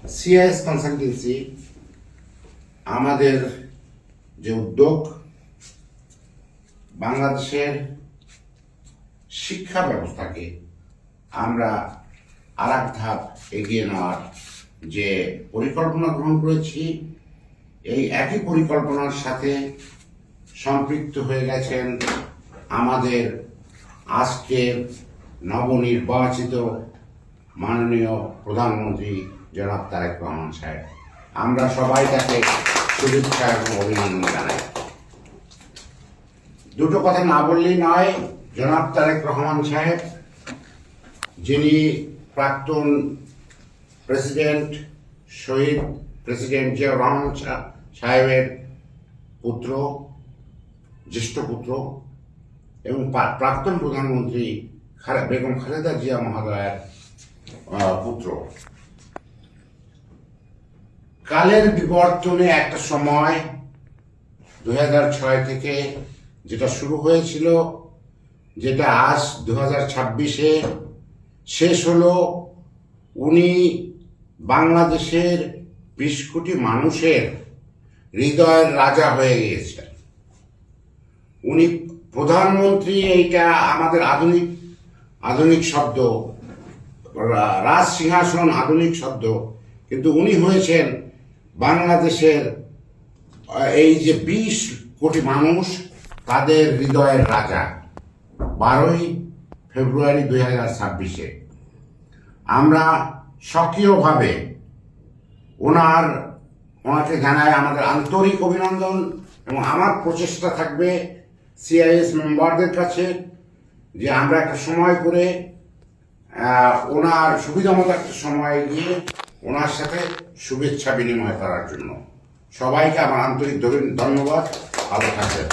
CIS consultancy আমাদের যে উদ্যোগ বাংলাদেশের শিক্ষা ব্যবস্থাকে আমরা আর এক ধাপ এগিয়ে নেওয়ার যে পরিকল্পনা গ্রহণ করেছি, এই একই পরিকল্পনার সাথে সম্পৃক্ত হয়ে গেছেন আমাদের আজকের নবনির্বাচিত মাননীয় প্রধানমন্ত্রী জনাব তারেক রহমান সাহেব। আমরা সবাই তাকে শুভেচ্ছা এবং অভিনন্দন জানাই। দুটো কথা না বললেই নয়, জনাব তারেক রহমান সাহেব যিনি প্রাক্তন প্রেসিডেন্ট শহীদ প্রেসিডেন্ট জিয়াউর রহমান সাহেবের পুত্র, জ্যেষ্ঠ পুত্র এবং প্রাক্তন প্রধানমন্ত্রী বেগম খালেদা জিয়া মহোদয়ের পুত্র। কালের বিবর্তনে একটা সময় 2006 থেকে যেটা শুরু হয়েছিল, যেটা আজ 2026-এ শেষ হলো, উনি বাংলাদেশের 20 কোটি মানুষের হৃদয়ের রাজা হয়ে গিয়েছেন। উনি প্রধানমন্ত্রী, এইটা আমাদের আধুনিক শব্দ, রাজ সিংহাসন আধুনিক শব্দ, কিন্তু উনি হয়েছেন বাংলাদেশের এই যে 20 কোটি মানুষ, তাদের হৃদয়ের রাজা। 12ই ফেব্রুয়ারি 2026-এ আমরা সক্রিয়ভাবে ওনাকে জানাই আমাদের আন্তরিক অভিনন্দন, এবং আমার প্রচেষ্টা থাকবে সিআইএস মেম্বারদের কাছে যে আমরা একটা সময় করে ওনার সুবিধামতো একটা সময় গিয়ে ওনার সাথে শুভেচ্ছা বিনিময় করার জন্য। সবাইকে আমার আন্তরিক ধন্যবাদ। ভালো থাকবেন।